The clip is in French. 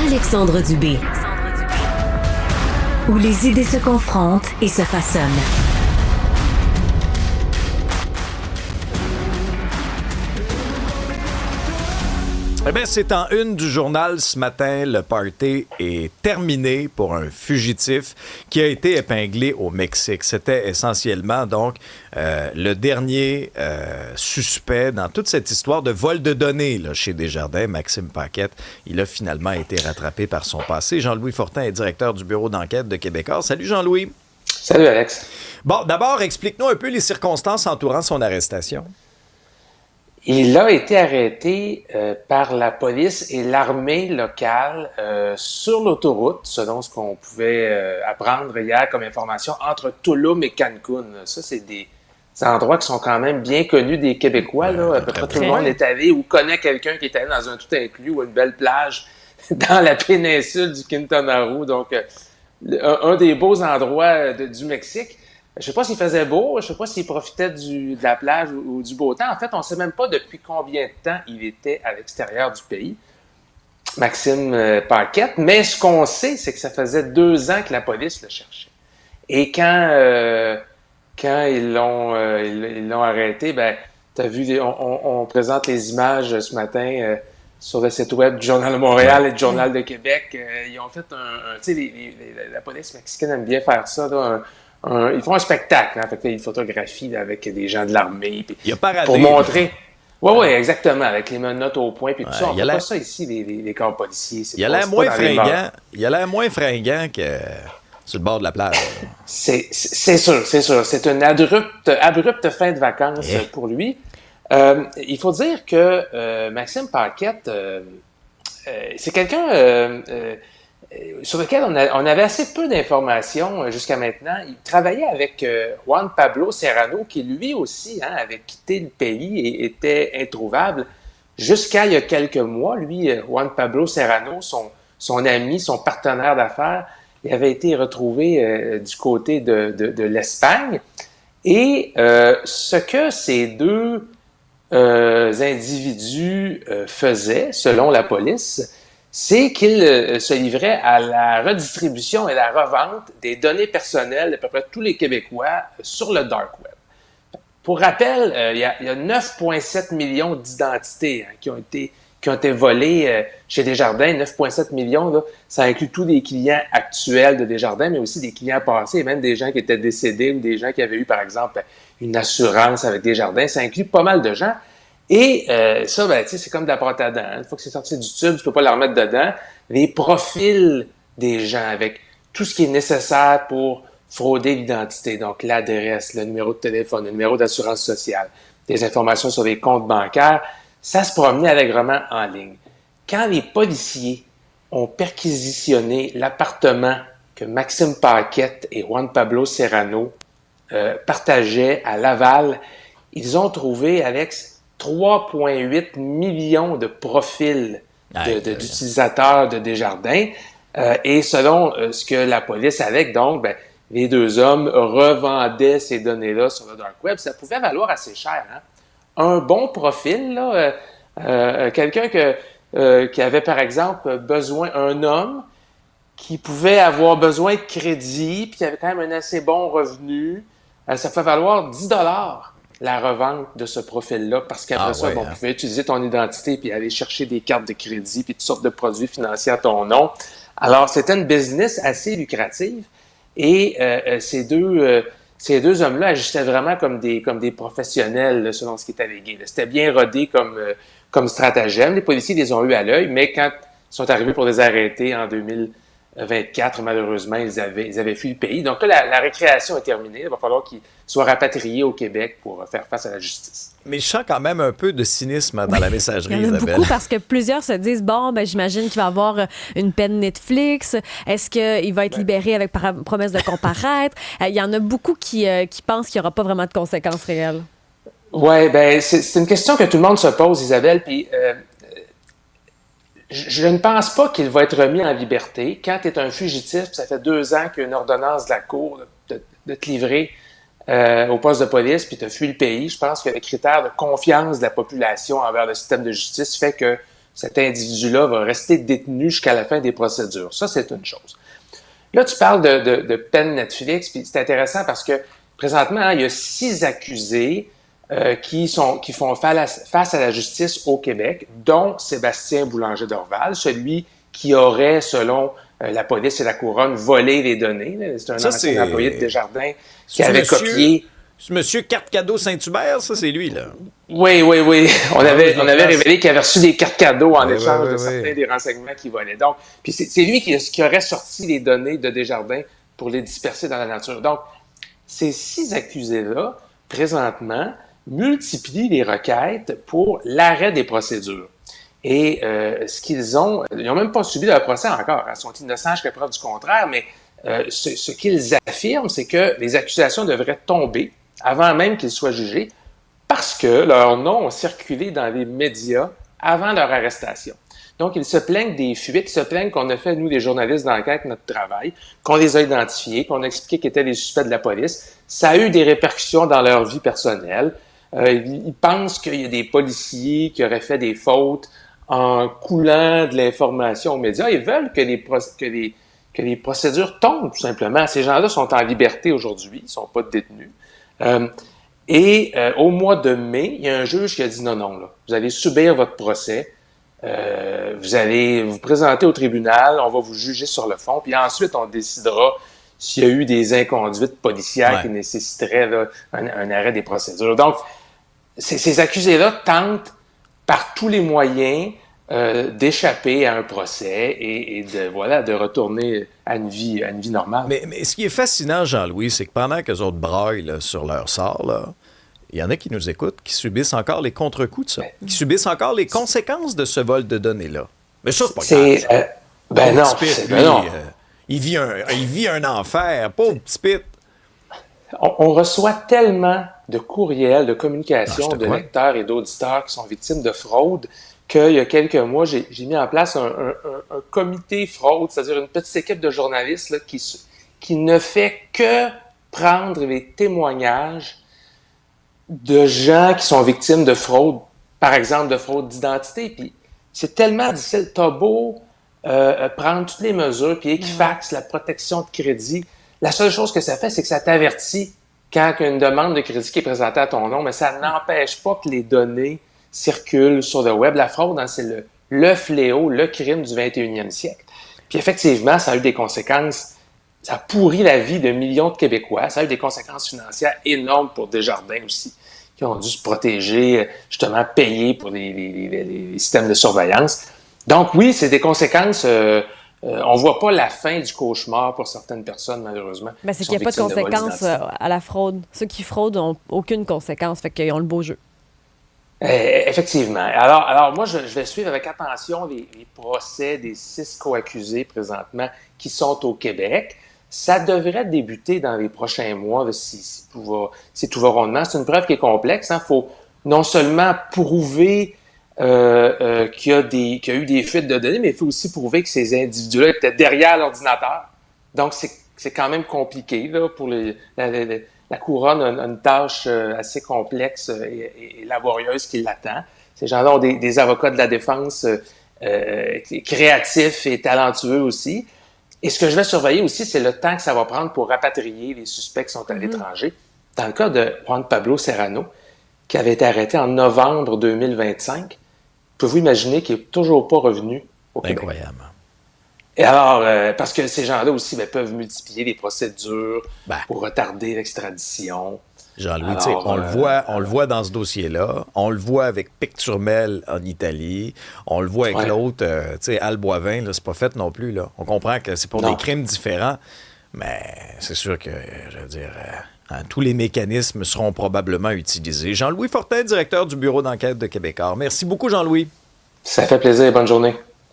Alexandre Dubé. Où les idées se confrontent et se façonnent. Eh bien, c'est en une du journal ce matin. Le party est terminé pour un fugitif qui a été épinglé au Mexique. C'était essentiellement, donc, le dernier suspect dans toute cette histoire de vol de données là, chez Desjardins, Maxime Paquette. Il a finalement été rattrapé par son passé. Jean-Louis Fortin est directeur du bureau d'enquête de Québécois. Salut Jean-Louis. Salut Alex. Bon, d'abord, explique-nous un peu les circonstances entourant son arrestation. Il a été arrêté par la police et l'armée locale sur l'autoroute, selon ce qu'on pouvait apprendre hier comme information, entre Tulum et Cancun. Ça, c'est des endroits qui sont quand même bien connus des Québécois. Là. À peu près tout le monde est allé ou connaît quelqu'un qui est allé dans un tout inclus ou une belle plage dans la péninsule du Quintana Roo. Donc, un des beaux endroits du Mexique. Je ne sais pas s'il faisait beau, je ne sais pas s'il profitait de la plage ou du beau temps. En fait, on ne sait même pas depuis combien de temps il était à l'extérieur du pays, Maxime Paquette. Mais ce qu'on sait, c'est que ça faisait 2 ans que la police le cherchait. Et quand ils l'ont arrêté, ben, tu as vu, on présente les images ce matin sur le site web du Journal de Montréal et du Journal de Québec. Ils ont fait tu sais, la police mexicaine aime bien faire ça, là, ils font un spectacle, hein, fait que, une photographie là, avec des gens de l'armée. Il a paradé. Pour montrer. Oui, exactement, avec les menottes au point. Puis tout ça, on ne fait pas ça ici, les corps policiers. Il a l'air moins fringant. Il a l'air moins fringant que sur le bord de la plage. C'est sûr. C'est une abrupte fin de vacances pour lui. Il faut dire que Maxime Paquette, c'est quelqu'un sur lequel on avait assez peu d'informations jusqu'à maintenant. Il travaillait avec Juan Pablo Serrano, qui lui aussi avait quitté le pays et était introuvable jusqu'à il y a quelques mois. Lui, Juan Pablo Serrano, son ami, son partenaire d'affaires, il avait été retrouvé du côté de l'Espagne. Et ce que ces deux individus faisaient, selon la police, c'est qu'il se livrait à la redistribution et la revente des données personnelles d'à peu près tous les Québécois sur le dark web. Pour rappel, il y a 9,7 millions d'identités qui ont été volées chez Desjardins. 9,7 millions, là, ça inclut tous les clients actuels de Desjardins, mais aussi des clients passés, et même des gens qui étaient décédés ou des gens qui avaient eu, par exemple, une assurance avec Desjardins. Ça inclut pas mal de gens. Et ça, ben, tu sais, c'est comme de la pâte à dents. Une fois que c'est sorti du tube, tu peux pas la remettre dedans. Les profils des gens avec tout ce qui est nécessaire pour frauder l'identité. Donc, l'adresse, le numéro de téléphone, le numéro d'assurance sociale, des informations sur les comptes bancaires, ça se promenait allègrement en ligne. Quand les policiers ont perquisitionné l'appartement que Maxime Paquette et Juan Pablo Serrano partageaient à Laval, ils ont trouvé, Alex, 3,8 millions de profils d'utilisateurs de Desjardins. Et selon ce que la police avec, donc, ben, les deux hommes revendaient ces données-là sur le dark web. Ça pouvait valoir assez cher. Hein? Un bon profil, là, quelqu'un qui avait, par exemple, besoin, un homme qui pouvait avoir besoin de crédit, puis qui avait quand même un assez bon revenu, ça fait valoir 10 $ la revente de ce profil-là, parce qu'après ça, on pouvait utiliser ton identité puis aller chercher des cartes de crédit puis toutes sortes de produits financiers à ton nom. Alors, c'était une business assez lucrative et ces deux hommes-là agissaient vraiment comme des professionnels là, selon ce qui est allégué. C'était bien rodé comme stratagème. Les policiers les ont eu à l'œil, mais quand ils sont arrivés pour les arrêter en 2024, malheureusement, ils avaient fui le pays. Donc là, la récréation est terminée. Il va falloir qu'ils soient rapatriés au Québec pour faire face à la justice. Mais je sens quand même un peu de cynisme dans la messagerie, il y en a Isabelle. beaucoup parce que plusieurs se disent, bon, ben, j'imagine qu'il va avoir une peine Netflix. Est-ce qu'il va être libéré avec promesse de comparaître? Il y en a beaucoup qui pensent qu'il n'y aura pas vraiment de conséquences réelles. Oui, ben c'est une question que tout le monde se pose, Isabelle. Puis je ne pense pas qu'il va être remis en liberté. Quand tu es un fugitif, ça fait 2 ans qu'il y a une ordonnance de la Cour de te livrer au poste de police, puis tu as fui le pays. Je pense que le critère de confiance de la population envers le système de justice fait que cet individu-là va rester détenu jusqu'à la fin des procédures. Ça, c'est une chose. Là, tu parles de peine Netflix, puis c'est intéressant parce que présentement, hein, il y a 6 accusés qui font face à la justice au Québec, dont Sébastien Boulanger-Dorval, celui qui aurait, selon la police et la couronne, volé les données. C'est un ancien employé de Desjardins qui avait copié... C'est Monsieur Carte Cadeau Saint-Hubert, ça, c'est lui, là. Oui. On avait révélé qu'il avait reçu des cartes cadeaux en échange de certains des renseignements qu'il volait. Donc, puis c'est lui qui aurait sorti les données de Desjardins pour les disperser dans la nature. Donc, ces 6 accusés-là, présentement, multiplient les requêtes pour l'arrêt des procédures. Et ils n'ont même pas subi leur procès encore. Ils sont innocents jusqu'à preuve du contraire, mais ce qu'ils affirment, c'est que les accusations devraient tomber avant même qu'ils soient jugés, parce que leurs noms ont circulé dans les médias avant leur arrestation. Donc, ils se plaignent des fuites, ils se plaignent qu'on a fait, nous, les journalistes d'enquête, notre travail, qu'on les a identifiés, qu'on a expliqué qu'ils étaient les suspects de la police. Ça a eu des répercussions dans leur vie personnelle. Ils pensent qu'il y a des policiers qui auraient fait des fautes en coulant de l'information aux médias. Ils veulent que les procédures tombent, tout simplement. Ces gens-là sont en liberté aujourd'hui, ils ne sont pas détenus. Au mois de mai, il y a un juge qui a dit non, là, vous allez subir votre procès, vous allez vous présenter au tribunal, on va vous juger sur le fond, puis ensuite on décidera s'il y a eu des inconduites policières qui nécessiteraient là, un arrêt des procédures. Donc, ces accusés-là tentent par tous les moyens d'échapper à un procès et de retourner à une vie normale. Mais ce qui est fascinant, Jean-Louis, c'est que pendant qu'eux autres braillent là, sur leur sort, là, il y en a qui nous écoutent, qui subissent encore les contre-coups de ça, qui subissent encore les conséquences de ce vol de données-là. Mais ça, c'est pas grave. Il vit un enfer, pauvre petit Pete. On reçoit tellement de courriels, de communications de lecteurs et d'auditeurs qui sont victimes de fraude qu'il y a quelques mois, j'ai mis en place un comité fraude, c'est-à-dire une petite équipe de journalistes là, qui ne fait que prendre les témoignages de gens qui sont victimes de fraude, par exemple de fraude d'identité. Puis c'est tellement difficile. T'as beau prendre toutes les mesures, puis Equifax, la protection de crédit. La seule chose que ça fait, c'est que ça t'avertit quand il y a une demande de crédit qui est présentée à ton nom, mais ça n'empêche pas que les données circulent sur le web. La fraude, hein, c'est le fléau, le crime du 21e siècle. Puis effectivement, ça a eu des conséquences. Ça a pourri la vie de millions de Québécois. Ça a eu des conséquences financières énormes pour Desjardins aussi, qui ont dû se protéger, justement payer pour les systèmes de surveillance. Donc oui, c'est des conséquences... on voit pas la fin du cauchemar pour certaines personnes, malheureusement. Ben, c'est qu'il n'y a pas de conséquences à la fraude. Ceux qui fraudent n'ont aucune conséquence, fait qu'ils ont le beau jeu. Effectivement. Alors moi, je vais suivre avec attention les procès des 6 co-accusés présentement qui sont au Québec. Ça devrait débuter dans les prochains mois si tout va rondement. C'est une preuve qui est complexe. Il faut non seulement prouver qu'il y a eu des fuites de données, mais il faut aussi prouver que ces individus-là étaient derrière l'ordinateur. Donc, c'est quand même compliqué là, pour la couronne a une tâche assez complexe et laborieuse qui l'attend. Ces gens-là ont des avocats de la défense créatifs et talentueux aussi. Et ce que je vais surveiller aussi, c'est le temps que ça va prendre pour rapatrier les suspects qui sont à l'étranger. Dans le cas de Juan Pablo Serrano, qui avait été arrêté en novembre 2025, pouvez-vous imaginer qu'il n'est toujours pas revenu au Québec? Incroyable. Et alors, parce que ces gens-là aussi peuvent multiplier les procédures pour retarder l'extradition. Jean-Louis, on le voit dans ce dossier-là. On le voit avec Picturmel en Italie. On le voit avec l'autre, Al Boivin, là, c'est pas fait non plus. Là. On comprend que c'est pour des crimes différents, mais c'est sûr que, je veux dire, tous les mécanismes seront probablement utilisés. Jean-Louis Fortin, directeur du Bureau d'enquête de Québecor. Merci beaucoup, Jean-Louis. Ça fait plaisir. Bonne journée.